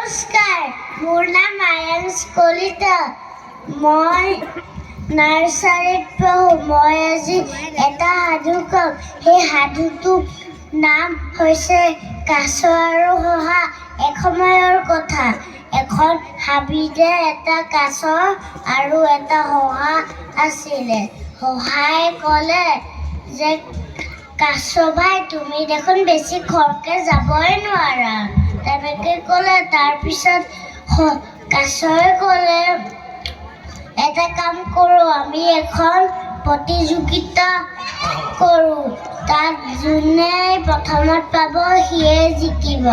নমস্কাৰ, মোৰ নাম আয়াঞ্চ কলিতা। মই নাৰ্চাৰীত পঢ়োঁ। মই আজি এটা সাধু ক'ম। সেই সাধুটোৰ নাম হৈছে কাছ আৰু শহা। এসময়ৰ কথা। এখন হাবিতে এটা কাছ আৰু এটা শহা আছিলে। শহাই ক'লে যে কাছ ভাই, তুমি দেখোন বেছি খৰকৈ যাবই নোৱাৰা। তেনেকৈ ক'লে। তাৰপিছত কাছই ক'লে, এটা কাম কৰোঁ, আমি এখন প্ৰতিযোগিতা কৰোঁ। তাত যোনে প্ৰথমত পাব সিয়ে জিকিব।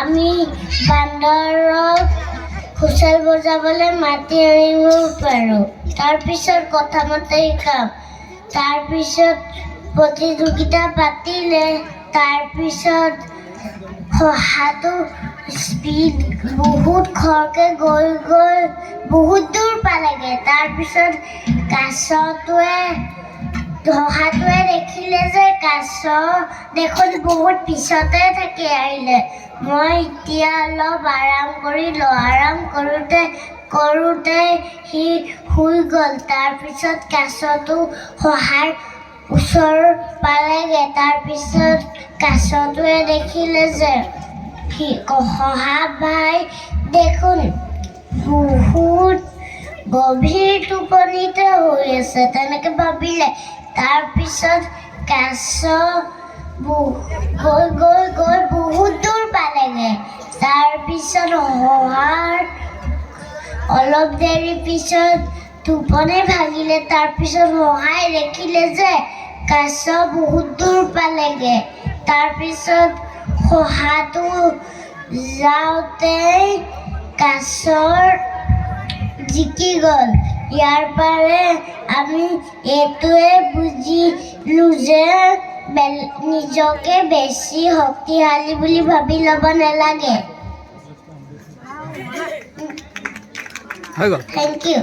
আমি বান্দৰক হুঁচেল বজাবলৈ মাতি আনিব পাৰোঁ। তাৰপিছত কথা মতে শিকাম। তাৰপিছত প্ৰতিযোগিতা পাতিলে। তাৰপিছত শহাটো স্পীড বহুত খৰকৈ গৈ বহুত দূৰ পালেগৈ। তাৰপিছত শহাটোৱে দেখিলে যে কাছ দেখোন বহুত পিছতে থাকি আহিলে। মই এতিয়া অলপ আৰাম কৰি লওঁ। আৰাম কৰোঁতে সি শুই গ'ল। তাৰপিছত কাছটো শহাৰ ওচৰ পালেগৈ। তাৰপিছত কাছটোৱে দেখিলে যে শহা ভাই দেখোন বহুত গভীৰ টোপনিতে হৈ আছে, তেনেকৈ ভাবিলে। তাৰপিছত কাছ গৈ বহুত দূৰ পালেগৈ। তাৰপিছত শহাৰ অলপ দেৰি পিছত টোপনি ভাঙিলে। তাৰপিছত শহাই দেখিলে যে কাছ বহুত দূৰ পালেগৈ। তাৰপিছত শহাটো যাওঁতেই কাছৰ জিকি গ'ল। ইয়াৰ পৰা আমি এইটোৱে বুজিলোঁ যে নিজকে বেছি শক্তিশালী বুলি ভাবি ল'ব নালাগে। Thank U.